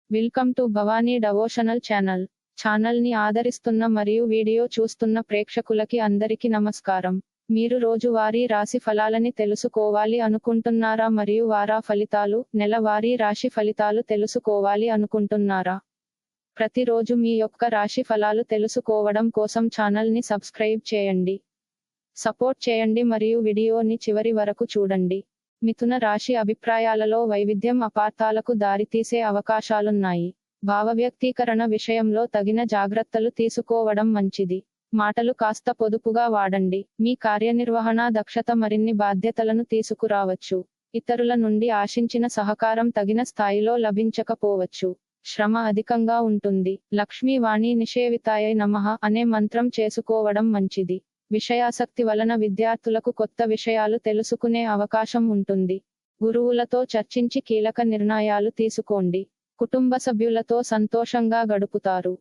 Welcome to Bhavani devotional channel ని ఆదరిస్తున్న మరియు వీడియో చూస్తున్న ప్రేక్షకులకి అందరికి నమస్కారం. మీరు రోజువారీ రాశి ఫలాలని తెలుసుకోవాలి అనుకుంటున్నారా మరియు వార ఫలితాలు, నెలవారీ రాశి ఫలితాలు తెలుసుకోవాలి అనుకుంటున్నారా? ప్రతిరోజు మీ యొక్క రాశి ఫలాలు తెలుసుకోవడం కోసం ఛానల్ ని సబ్స్క్రైబ్ చేయండి. సపోర్ట్ చేయండి మరియు వీడియోని చివరి వరకు చూడండి. మిథున రాశి అభిప్రాయాలలో వైవిధ్యం అపార్థాలకు దారితీసే అవకాశాలున్నాయి. భావవ్యక్తీకరణ విషయంలో తగిన జాగ్రత్తలు తీసుకోవడం మంచిది. మాటలు కాస్త పొదుపుగా వాడండి. మీ కార్యనిర్వహణ దక్షత మరిన్ని బాధ్యతలను తీసుకురావచ్చు. ఇతరుల నుండి ఆశించిన సహకారం తగిన స్థాయిలో లభించకపోవచ్చు. శ్రమ అధికంగా ఉంటుంది. లక్ష్మీ వాణి నిషేవితాయై నమః అనే మంత్రం చేసుకోవడం మంచిది. విషయాసక్తి వలన విద్యార్థులకు కొత్త విషయాలు తెలుసుకునే అవకాశం ఉంటుంది. గురువులతో చర్చించి కీలక నిర్ణయాలు తీసుకోండి. కుటుంబ సభ్యులతో సంతోషంగా గడుపుతారు.